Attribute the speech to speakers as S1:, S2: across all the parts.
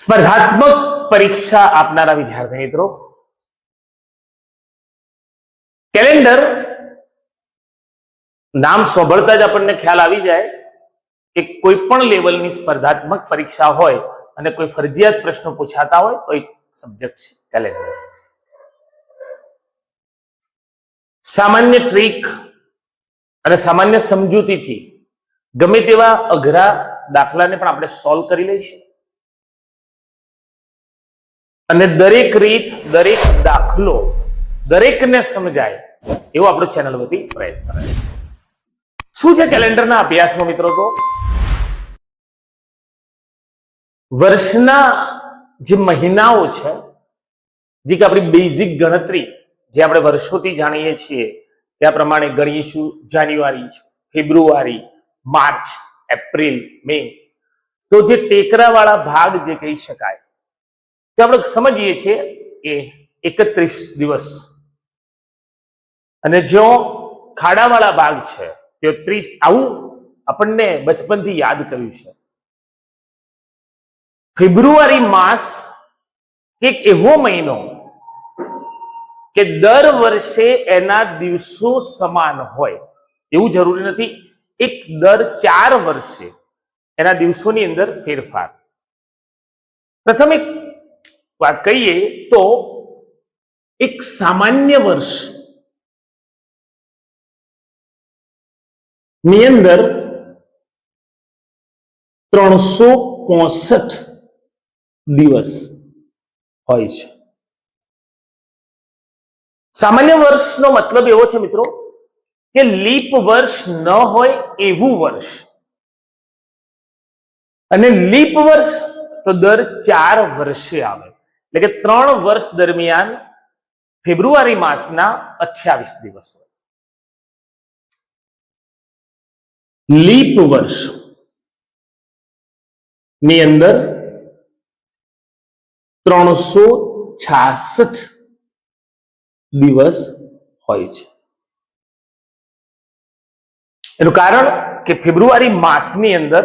S1: સ્પર્ધાત્મક પરીક્ષા આપનારા વિદ્યાર્થી મિત્રો, કેલેન્ડર નામ સાંભળતા જ આપણને ખ્યાલ આવી જાય કે કોઈ પણ લેવલની સ્પર્ધાત્મક પરીક્ષા હોય અને કોઈ ફરજિયાત પ્રશ્નો પૂછાતા હોય તો એક સબ્જેક્ટ છે કેલેન્ડર. સામાન્ય ટ્રીક અને સામાન્ય સમજૂતીથી ગમે તેવા અઘરા દાખલાને પણ આપણે સોલ્વ કરી લઈશું અને દરેક રીત, દરેક દાખલો દરેકને સમજાય એવો આપણો ચેનલ વતી પ્રયત્ન રહેશે. શું છે કેલેન્ડરના અભ્યાસમાં મિત્રો? તો વર્ષના જે મહિનાઓ છે, જે કે આપણી બેઝિક ગણતરી જે આપણે વર્ષોથી જાણીએ છીએ ત્યાં પ્રમાણે ગણીશું. જાન્યુઆરી, ફેબ્રુઆરી, માર્ચ, એપ્રિલ, મે. તો જે ટેકરાવાળા ભાગ જે કહી શકાય તે આપણે સમજીએ છીએ કે 31 દિવસ, અને જો ખાડાવાળા ભાગ છે તે 30. આવું આપણને બચપનથી યાદ કર્યું છે. ફેબ્રુઆરી માસ એક એવો મહિનો કે દર વર્ષે એના દિવસો સમાન હોય એવું જરૂરી નથી. એક દર 4 વર્ષે એના દિવસોની અંદર ફેરફાર. પ્રથમ એક વાત કહીએ તો એક સામાન્ય વર્ષ ની અંદર 365 દિવસ હોય છે. સામાન્ય વર્ષનો મતલબ એવો છે મિત્રો કે લીપ વર્ષ ન હોય એવું વર્ષ. અને લીપ વર્ષ તો દર 4 વર્ષે આવે, એટલે કે 3 વર્ષ દરમિયાન ફેબ્રુઆરી માસના 28 દિવસ હોય. લીપ વર્ષ ની અંદર 366 દિવસ હોય છે. એનું કારણ કે ફેબ્રુઆરી માસની અંદર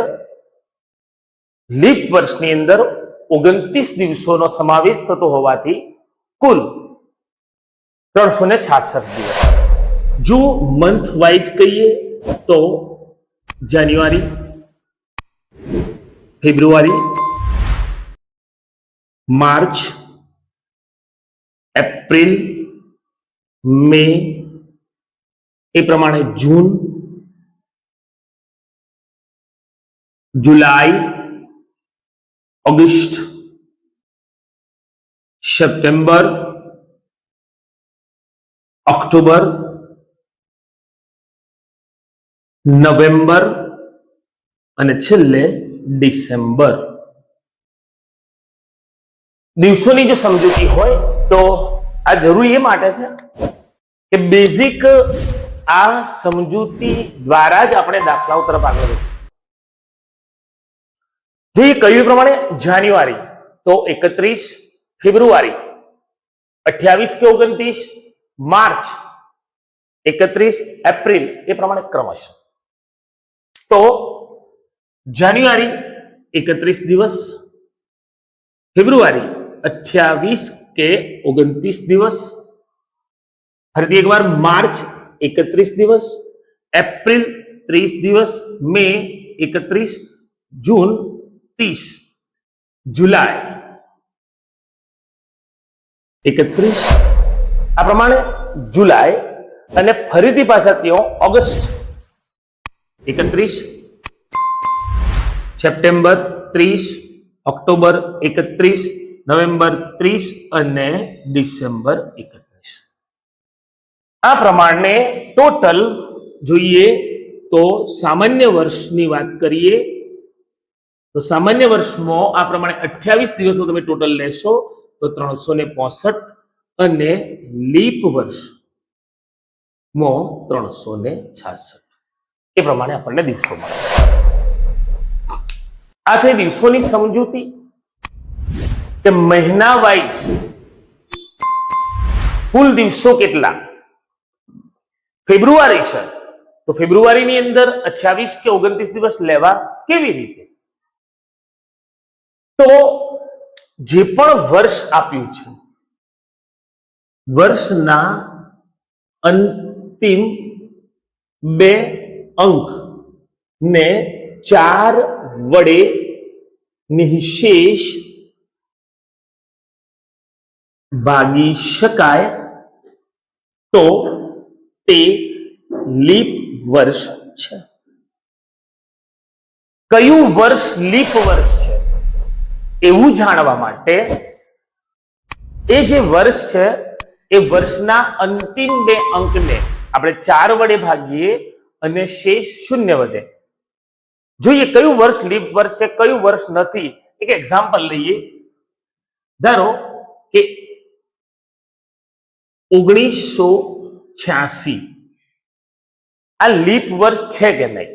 S1: લીપ વર્ષની અંદર 29 દિવસોનો સમાવેશ થતો હોવાથી કુલ 366 દિવસ. જો મંથ વાઇઝ કહીએ તો જાન્યુઆરી, ફેબ્રુઆરી, માર્ચ, એપ્રિલ, મે, એ પ્રમાણે જૂન, જુલાઈ, ઓગસ્ટ, સપ્ટેમ્બર, ઓક્ટોબર, નવેમ્બર અને છેલ્લે ડિસેમ્બર. દિવસોની જો સમજૂતી હોય તો આ જરૂરી એ માટે છે કે બેઝિક આ સમજૂતી દ્વારા જ આપણે દાખલાઓ તરફ આગળ વધીશું. જે કહ્યું પ્રમાણે જાન્યુઆરી તો 31, ફેબ્રુઆરી 28 કે 29, માર્ચ 31, એપ્રિલ, એ પ્રમાણે ક્રમશઃ. તો જાન્યુઆરી 31 દિવસ, ફેબ્રુઆરી 28 કે 29 દિવસ, ફરીથી એકવાર માર્ચ 31 દિવસ, એપ્રિલ 30 દિવસ, મે 31, જૂન 30, જુલાઈ 31, આ પ્રમાણે જુલાઈ, અને ફરીથી પાછા ત્યાં ઓગસ્ટ 31, સપ્ટેમ્બર 30, ઓક્ટોબર 31, નવેમ્બર 30 અને ડિસેમ્બર 31. આ પ્રમાણે ટોટલ જોઈએ તો સામાન્ય વર્ષની વાત કરીએ તો સામાન્ય વર્ષમાં આ પ્રમાણે 28 દિવસનો તમે ટોટલ લેશો તો 365, અને લીપ વર્ષમાં 366. એ પ્રમાણે આપણને દિવસો મળે છે. આ થઈ દિવસોની સમજૂતી કે મહિના વાઇઝ કુલ દિવસો કેટલા. ફેબ્રુઆરી છે તો ફેબ્રુઆરીની અંદર 28 કે 29 દિવસ લેવા કેવી રીતે? તો જે પણ વર્ષ આપ્યું છે, વર્ષના અંતિમ 2 અંક ને 4 વડે નિઃશેષ ભાગી શકાય તો તે લીપ વર્ષ છે. કયું વર્ષ લીપ વર્ષ છે એવું જાણવા માટે એ જે વર્ષ છે એ વર્ષના અંતિમ 2 અંકને આપણે 4 વડે ભાગીએ અને શેષ 0 વધે. જોઈએ કયું વર્ષ લીપ વર્ષ છે, કયું વર્ષ નથી. એક એક્ઝામ્પલ લઈએ. ધારો કે 1986 આ લીપ વર્ષ છે કે નહીં,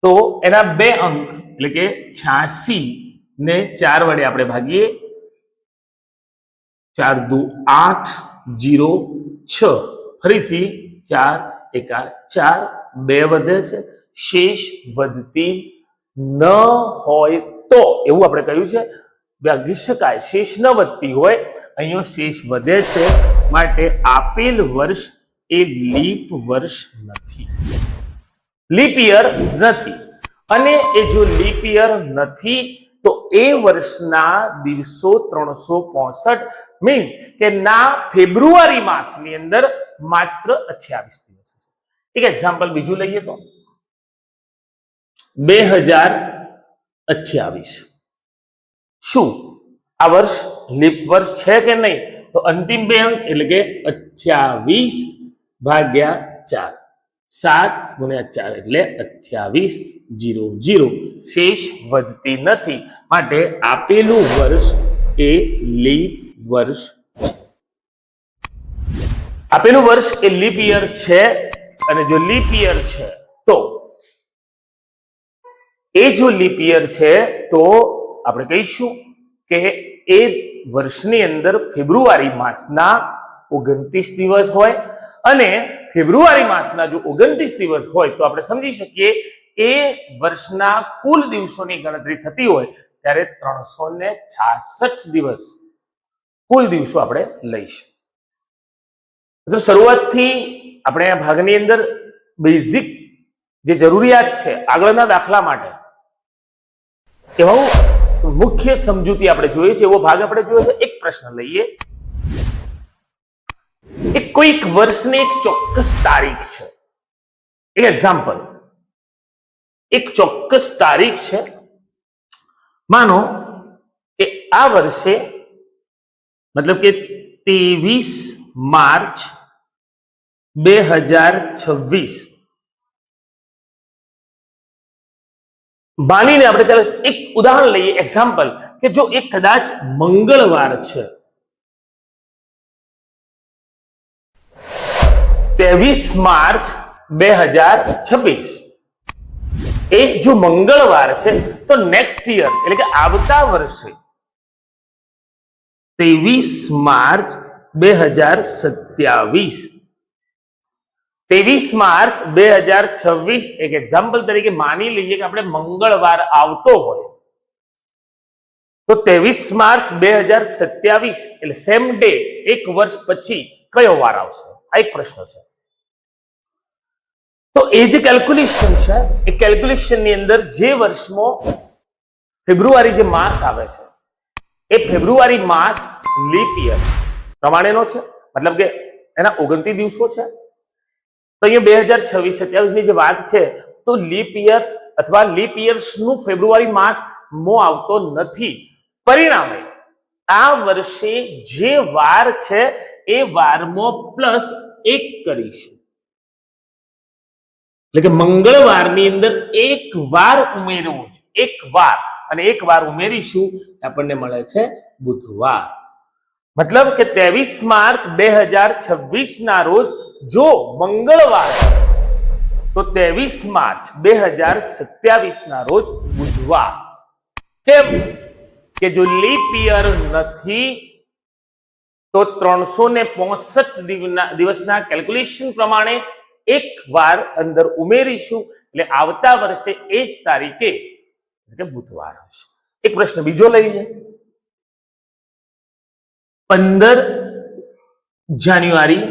S1: તો એના 2 અંક એટલે કે 86 ને 4 વડે આપણે ભાગીએ. 4 દુ 8, 0 6, ફરીથી 4 એકા 4, 2 વધે છે, શેષ વધતી ન હોય તો એવું આપણે કહ્યું છે ભાગી શકાય, શેષ ન વધતી હોય. અહીંયા શેષ વધે છે માટે આપેલ વર્ષ એ લીપ વર્ષ નથી, લીપ યર નથી. અને એ જો લીપ યર નથી તો એ વર્ષના દિવસો 365 મીન્સ કે ના ફેબ્રુઆરી માસની અંદર માત્ર 28 દિવસ છે. એક એક્ઝામ્પલ બીજું લઈએ તો 2028 શું આ વર્ષ લીપ વર્ષ છે કે નહીં? તો અંતિમ 2 અંક એટલે કે 28 ભાગ્યા 4, 7 ગુણ્યા 4 એટલે 28, 0 0, શેષ વધતી નથી માટે આપેલું વર્ષ એ લીપ વર્ષ છે. આપેલું વર્ષ એ લીપ યર છે. અને જો લીપ યર છે તો એ જો લીપ યર છે તો આપણે કહીશું કે એ વર્ષની અંદર ફેબ્રુઆરી માસના 29 દિવસ હોય. અને ફેબ્રુઆરી માસના જો 29 દિવસ હોય તો આપણે સમજી શકીએ એ વર્ષના કુલ દિવસોની ગણતરી થતી હોય ત્યારે 366 દિવસ કુલ દિવસો આપણે લઈશું. તો શરૂઆતથી આપણે આ ભાગની અંદર બેઝિક જે જરૂરિયાત છે આગળના દાખલા માટે એવો મુખ્ય સમજૂતી આપણે જોઈએ છે, એવો ભાગ આપણે જોયો છે. એક પ્રશ્ન લઈએ. એક કોઈક વર્ષની એક ચોક્કસ તારીખ છે. એક એક્ઝામ્પલ, એક ચોક્કસ તારીખ છે. માનો કે આ વર્ષે મતલબ કે 23 માર્ચ 2026 માનીને આપણે ચાલો એક ઉદાહરણ લઈએ, એક્ઝામ્પલ, કે જો એક કદાચ મંગળવાર છે 23 માર્ચ 2026 એ જો મંગળવાર છે તો નેક્સ્ટ યર એટલે કે આવતા વર્ષે 23 માર્ચ 2027 23 માર્ચ 2026 એક એક્ઝામ્પલ તરીકે માની લઈએ કે આપણે મંગળવાર આવતો હોય તો 23 માર્ચ 2027 એટલે સેમ ડે એક વર્ષ પછી કયો વાર આવશે? આ એક પ્રશ્ન છે. તો એ જે કેલ્ક્યુલેશન છે એ કેલ્ક્યુલેશન ની અંદર જે વર્ષમાં ફેબ્રુઆરી જે માસ આવે છે એ ફેબ્રુઆરી માસ લીપ યર પ્રમાણેનો છે, મતલબ કે એના 29 દિવસો છે. તો અહીંયા 2026-27 ની જે વાત છે તો લીપ યર અથવા લીપ યર્સ નું ફેબ્રુઆરી માસ મો આવતો નથી. પરિણામે આ વર્ષે જે વાર છે એ વારમાં +1 કરીશું એટલે કે મંગળવારની અંદર એક વાર ઉમેરવો છે, એક વાર, અને એક વાર ઉમેરીશું આપણને મળે છે બુધવાર. મતલબ કે 23 માર્ચ 2026 ના રોજ જો મંગળવાર તો 23 માર્ચ 2027 ના રોજ બુધવાર. કેમ કે જો લીપ યર નથી તો 365 દિવસના કેલ્ક્યુલેશન પ્રમાણે એક વાર અંદર ઉમેરીશું એટલે આવતા વર્ષે એ જ તારીખે બુધવાર હશે. એક પ્રશ્ન બીજો લઈએ. 15 જાન્યુઆરી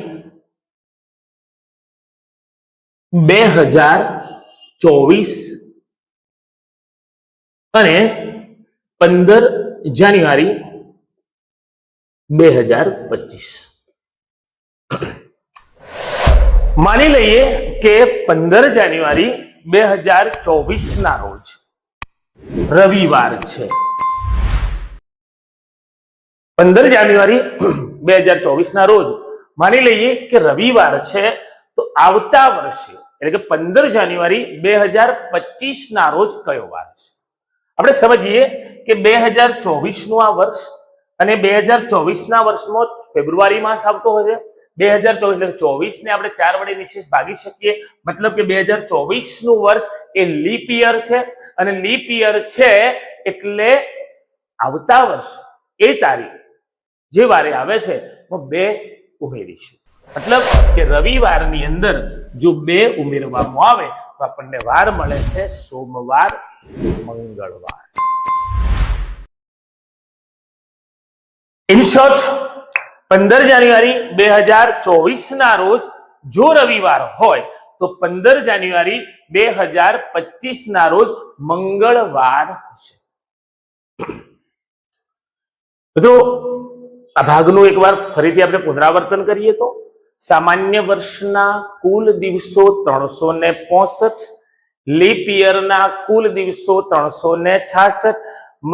S1: 2024 અને 15 જાન્યુઆરી 2025. માની લઈએ કે 15 જાન્યુઆરી 2024 ના રોજ રવિવાર છે. 15 જાન્યુઆરી 2024 ના રોજ માની લઈએ કે રવિવાર છે, તો આવતા વર્ષે એટલે કે 15 જાન્યુઆરી 2025 ના રોજ કયો વાર છે? આપણે સમજીએ કે 2024 નું આ વર્ષ અને 2024 ના વર્ષમાં ફેબ્રુઆરી માસ આવતો હશે. 2024 એટલે 24 ને આપણે 4 વડે નિશેષ ભાગી શકીએ, મતલબ કે 2024 નું વર્ષ એ લીપ યર છે, અને લીપ યર છે એટલે આવતા વર્ષ એ તારીખ જે વારે આવે છે એમાં 2 ઉમેરીશું. મતલબ કે રવિવારની અંદર જો 2 ઉમેરવામાં આવે તો આપણને વાર મળે છે સોમવાર, મંગળવાર. ઇન શોર્ટ, 15 જાન્યુઆરી 2024 ના રોજ જો રવિવાર હોય તો 15 જાન્યુઆરી 2025 ના રોજ મંગળવાર હશે. તો આ ભાગનું એકવાર ફરીથી આપણે પુનરાવર્તન કરીએ તો સામાન્ય વર્ષના કુલ દિવસો 365, લીપ યરના કુલ દિવસો 366,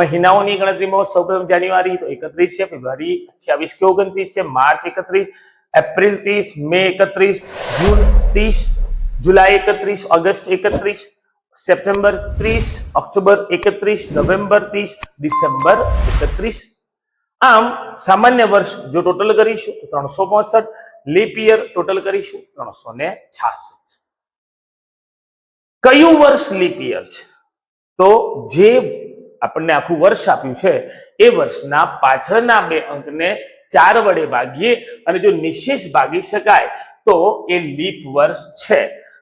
S1: મહિનાઓની ગણતરીમાં સૌપ્રથમ જાન્યુઆરી તો 31 છે, ફેબ્રુઆરી 28 કે 29 છે, માર્ચ 31, એપ્રિલ 30, મે 31, જૂન 30, જુલાઈ 31, August 31, September 30, October 31, November 30, December 31. આમ સામાન્ય વર્ષ જો ટોટલ કરીશું તો 365, લીપ યર ટોટલ કરીશું 366. કયું વર્ષ લીપ યર છે? તો જે આપણને આખું વર્ષ આપ્યું છે એ વર્ષના પાછળના 2 અંકને 4 વડે ભાગીએ અને જો નિશેષ ભાગી શકાય તો એ લીપ વર્ષ છે,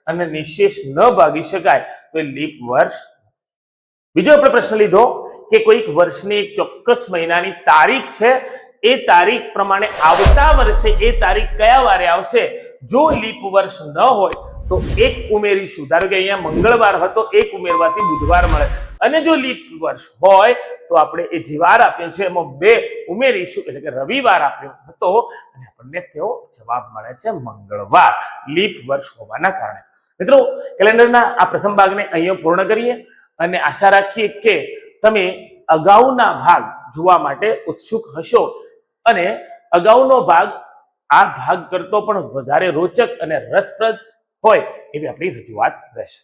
S1: અને નિશેષ ન ભાગી શકાય તો એ લીપ વર્ષ. બીજો આપણે પ્રશ્ન લીધો કે કોઈક વર્ષની એક ચોક્કસ મહિનાની તારીખ છે, એ તારીખ પ્રમાણે આવતા વર્ષે એ તારીખ કયા વારે આવશે? જો લીપ વર્ષ ન હોય તો 1 ઉમેરીશું. ધારો કે અહીંયા મંગળવાર હતો, 1 ઉમેરવાથી બુધવાર મળે. અને જો લીપ વર્ષ હોય તો આપણે એ જે વાર આપ્યો છે એમાં 2 ઉમેરીશું, એટલે કે રવિવાર આપ્યો હતો અને આપણને તેવો જવાબ મળે છે મંગળવાર, લીપ વર્ષ હોવાના કારણે. મિત્રો, કેલેન્ડરના આ પ્રથમ ભાગને અહીંયા પૂર્ણ કરીએ અને આશા રાખીએ કે તમે અગાઉના ભાગ જોવા માટે ઉત્સુક હશો અને અગાઉનો ભાગ આ ભાગ કરતો પણ વધારે રોચક અને રસપ્રદ હોય એવી આપણી રજૂઆત રહેશે.